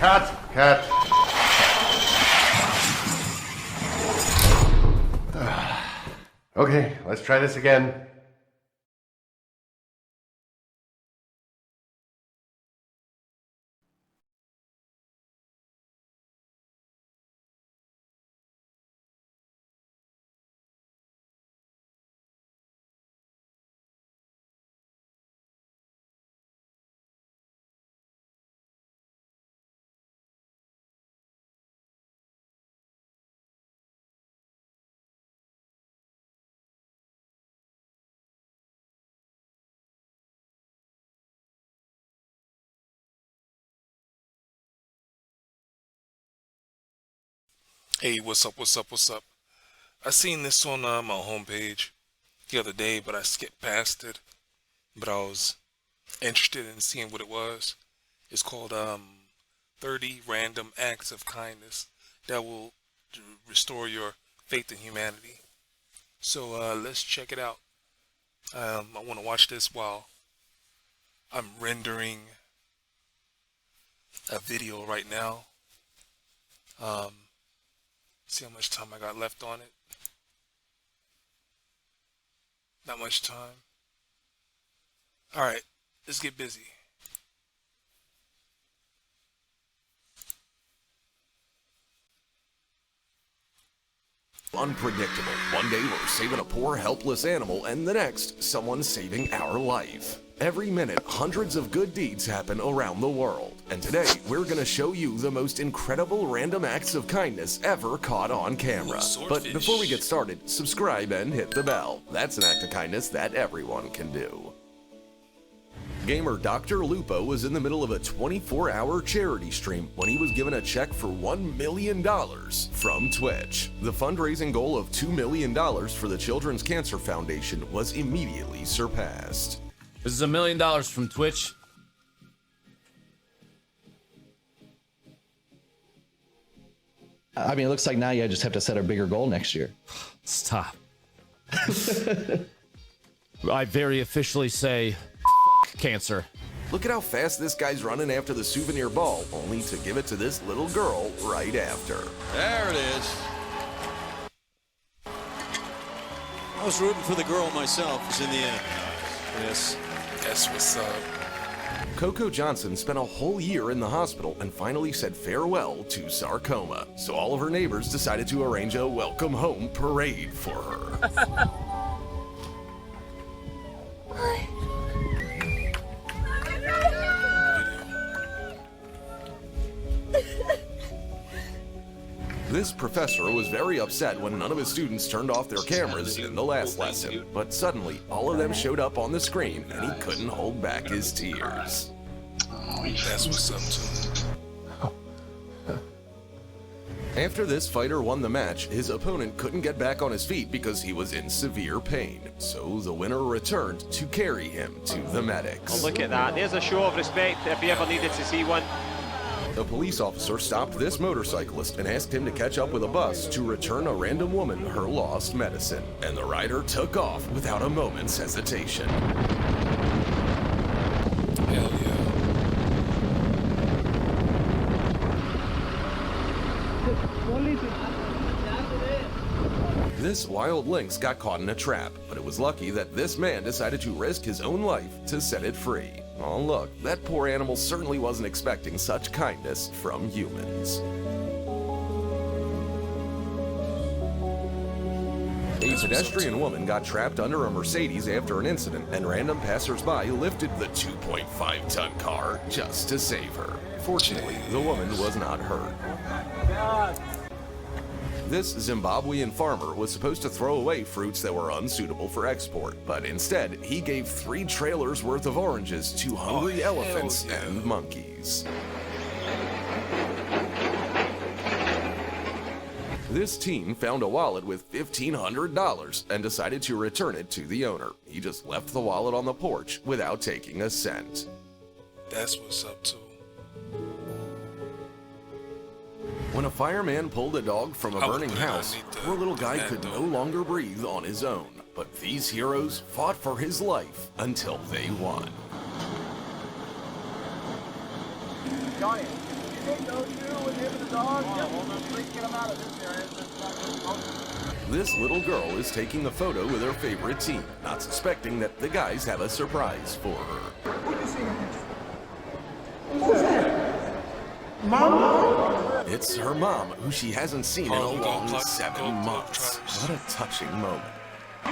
Cut. Okay, let's try this again. Hey, what's up, what's up, what's up? I seen this on my homepage the other day, but I skipped past it. But I was interested in seeing what it was. It's called 30 Random Acts of Kindness that will restore your faith in humanity. So let's check it out. I want to watch this while I'm rendering a video right now. See how much time I got left on it. Not much time. Alright, let's get busy. Unpredictable. One day we're saving a poor, helpless animal, and the next, someone's saving our life. Every minute, hundreds of good deeds happen around the world. And today, we're gonna show you the most incredible random acts of kindness ever caught on camera. But before we get started, subscribe and hit the bell. That's an act of kindness that everyone can do. Gamer Dr. Lupo was in the middle of a 24-hour charity stream when he was given a check for $1 million from Twitch. The fundraising goal of $2 million for the Children's Cancer Foundation was immediately surpassed. This is $1 million from Twitch. I mean, it looks like now you just have to set a bigger goal next year. Stop. I very officially say, cancer. Look at how fast this guy's running after the souvenir ball, only to give it to this little girl right after. There it is. I was rooting for the girl myself, it's in the end. Yes. That's what's up. Coco Johnson spent a whole year in the hospital and finally said farewell to sarcoma. So all of her neighbors decided to arrange a welcome home parade for her. This professor was very upset when none of his students turned off their cameras in the last lesson, but suddenly all of them showed up on the screen and he couldn't hold back his tears. That's what's up too. After this fighter won the match, his opponent couldn't get back on his feet because he was in severe pain, so the winner returned to carry him to the medics. Oh, look at that, there's a show of respect if you ever needed to see one. A police officer stopped this motorcyclist and asked him to catch up with a bus to return a random woman her lost medicine. And the rider took off without a moment's hesitation. Hell yeah. This wild lynx got caught in a trap, but it was lucky that this man decided to risk his own life to set it free. Oh look, that poor animal certainly wasn't expecting such kindness from humans. A pedestrian woman got trapped under a Mercedes after an incident, and random passersby lifted the 2.5-ton car just to save her. Fortunately, the woman was not hurt. This Zimbabwean farmer was supposed to throw away fruits that were unsuitable for export, but instead, he gave 3 trailers worth of oranges to hungry elephants and monkeys. This teen found a wallet with $1,500 and decided to return it to the owner. He just left the wallet on the porch without taking a cent. That's what's up too. When a fireman pulled a dog from a burning house, the poor little guy could no longer breathe on his own. But these heroes fought for his life until they won. This little girl is taking a photo with her favorite team, not suspecting that the guys have a surprise for her. It's her mom, who she hasn't seen in a long 7 months. What a touching moment. The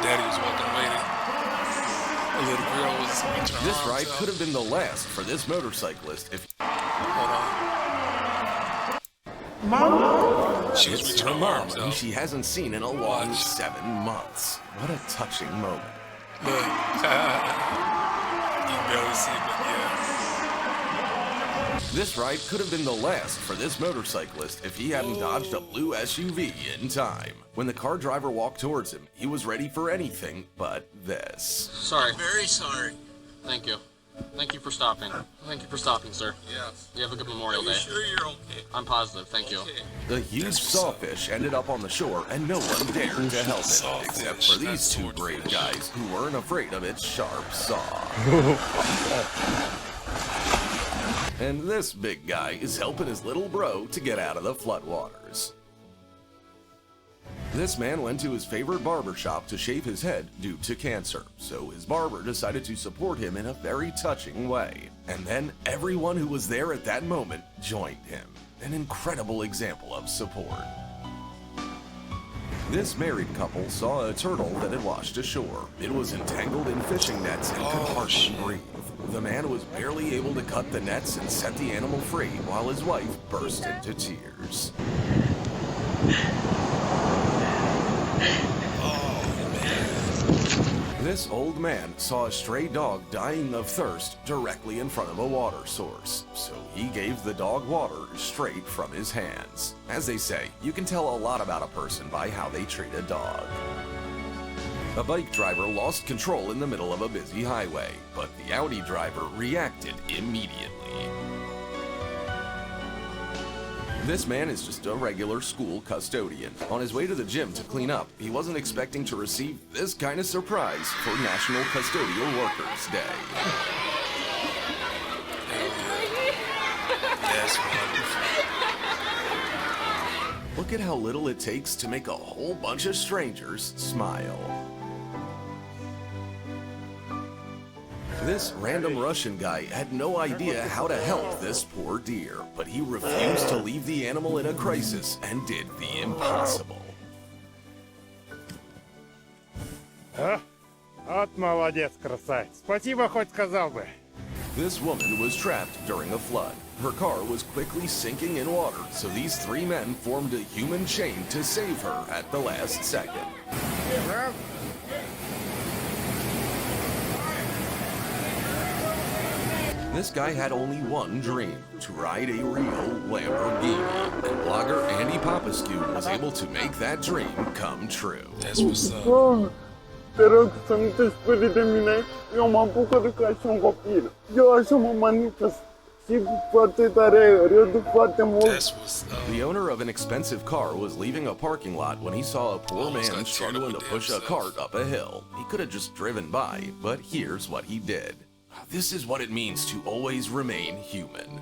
daddy was walking away. The little girl was reaching her This arms ride out. could have been the last for this motorcyclist if Hold on. She was it's reaching her her mom, arms who out. she hasn't seen in a long Watch. 7 months. What a touching moment. Look. You can barely see it, but yeah. This ride could have been the last for this motorcyclist if he hadn't dodged a blue SUV in time. When the car driver walked towards him, he was ready for anything but this. Sorry. Very sorry. Thank you. Thank you for stopping. Thank you for stopping, sir. Yes. You have a good Memorial Are you Day. sure you're okay? I'm positive. Thank you. Okay. The huge sawfish ended up on the shore and no one dared to help it, except for these two brave guys who weren't afraid of its sharp saw. And this big guy is helping his little bro to get out of the floodwaters. This man went to his favorite barber shop to shave his head due to cancer, so his barber decided to support him in a very touching way. And then everyone who was there at that moment joined him. An incredible example of support. This married couple saw a turtle that had washed ashore. It was entangled in fishing nets and could hardly breathe. The man was barely able to cut the nets and set the animal free, while his wife burst into tears. This old man saw a stray dog dying of thirst directly in front of a water source, so he gave the dog water straight from his hands. As they say, you can tell a lot about a person by how they treat a dog. A bike driver lost control in the middle of a busy highway, but the Audi driver reacted immediately. This man is just a regular school custodian. On his way to the gym to clean up, he wasn't expecting to receive this kind of surprise for National Custodial Workers Day. That's wonderful. Look at how little it takes to make a whole bunch of strangers smile. This random Russian guy had no idea how to help this poor deer, but he refused to leave the animal in a crisis and did the impossible. Вот молодец, красавец. Спасибо, хоть сказал бы. This woman was trapped during a flood. Her car was quickly sinking in water, so these 3 men formed a human chain to save her at the last second. This guy had only one dream, to ride a real Lamborghini, and blogger Andy Popescu was able to make that dream come true. That's what's up. Te rog să nu te speri de mine. Eu mă bucur ca și un copil. Eu așa mă manifest. Și foarte tare, râd foarte mult. That's what's up. The owner of an expensive car was leaving a parking lot when he saw a poor man struggling to push a cart up a hill. He could have just driven by, but here's what he did. This is what it means to always remain human.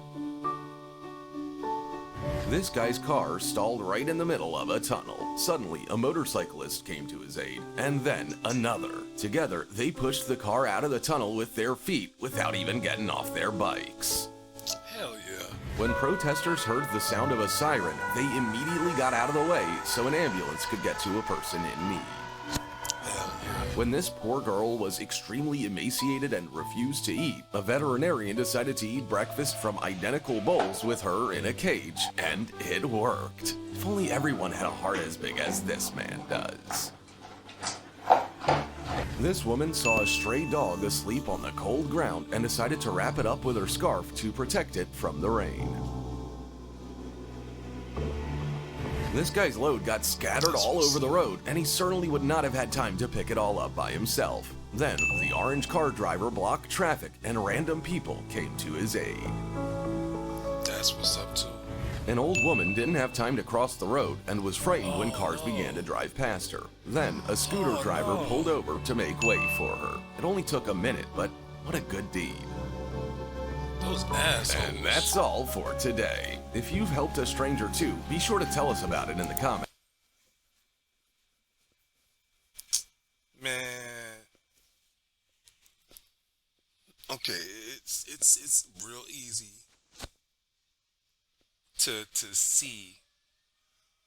This guy's car stalled right in the middle of a tunnel. Suddenly, a motorcyclist came to his aid, and then another. Together, they pushed the car out of the tunnel with their feet without even getting off their bikes. Hell yeah. When protesters heard the sound of a siren, they immediately got out of the way so an ambulance could get to a person in need. Hell yeah. When this poor girl was extremely emaciated and refused to eat, a veterinarian decided to eat breakfast from identical bowls with her in a cage, and it worked. If only everyone had a heart as big as this man does. This woman saw a stray dog asleep on the cold ground and decided to wrap it up with her scarf to protect it from the rain. This guy's load got scattered all over the road, and he certainly would not have had time to pick it all up by himself. Then, the orange car driver blocked traffic, and random people came to his aid. That's what's up too. An old woman didn't have time to cross the road and was frightened when cars began to drive past her. Then, a scooter driver pulled over to make way for her. It only took a minute, but what a good deed. Those assholes. And that's all for today. If you've helped a stranger too, be sure to tell us about it in the comments. Man. Okay, it's real easy to see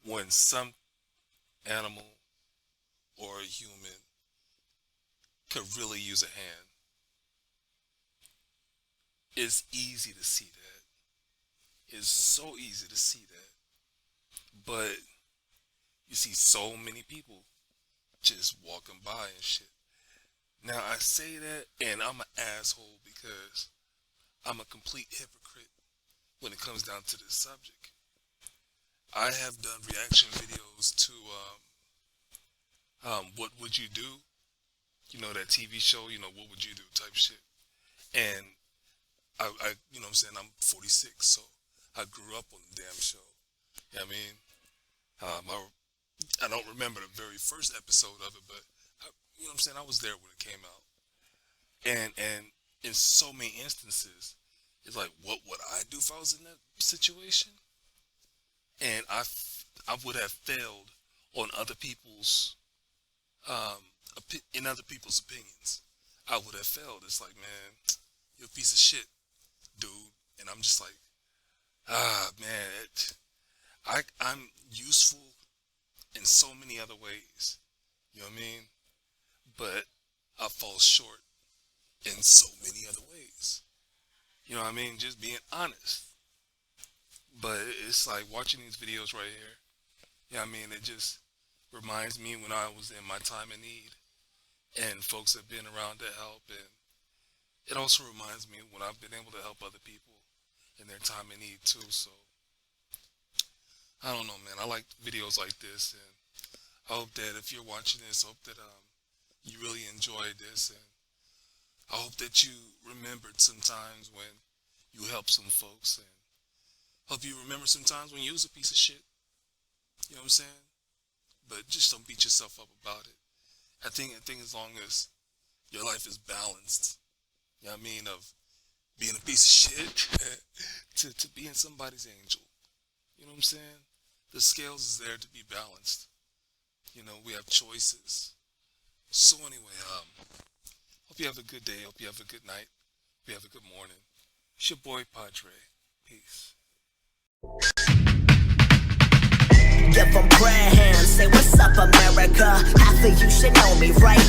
when some animal or a human could really use a hand. It's easy to see that. It's so easy to see that. But you see so many people just walking by and shit. Now I say that and I'm an asshole because I'm a complete hypocrite when it comes down to this subject. I have done reaction videos to What Would You Do? You know, that TV show, you know, What Would You Do type shit. And I you know what I'm saying, I'm 46, so I grew up on the damn show. You know what I mean? I don't remember the very first episode of it, but you know what I'm saying, I was there when it came out. And in so many instances, it's like, what would I do if I was in that situation? And I would have failed on other people's in other people's opinions. I would have failed. It's like, man, you're a piece of shit, dude. And I'm just like, man, I'm useful in so many other ways. You know what I mean? But I fall short in so many other ways. You know what I mean? Just being honest. But it's like watching these videos right here. You know what I mean? It just reminds me when I was in my time of need and folks have been around to help. And it also reminds me when I've been able to help other people in their time of need too. So I don't know, man. I like videos like this, and I hope that if you're watching this, I hope that you really enjoyed this, and I hope that you remembered sometimes when you helped some folks, and hope you remember sometimes when you was a piece of shit. You know what I'm saying? But just don't beat yourself up about it. I think as long as your life is balanced, you know what I mean, of being a piece of shit to being somebody's angel. You know what I'm saying? The scales is there to be balanced. You know, we have choices. So anyway, hope you have a good day. Hope you have a good night. Hope you have a good morning. It's your boy Podrey. Peace. Give them prayer hands, say what's up America. Half of you should know me, right?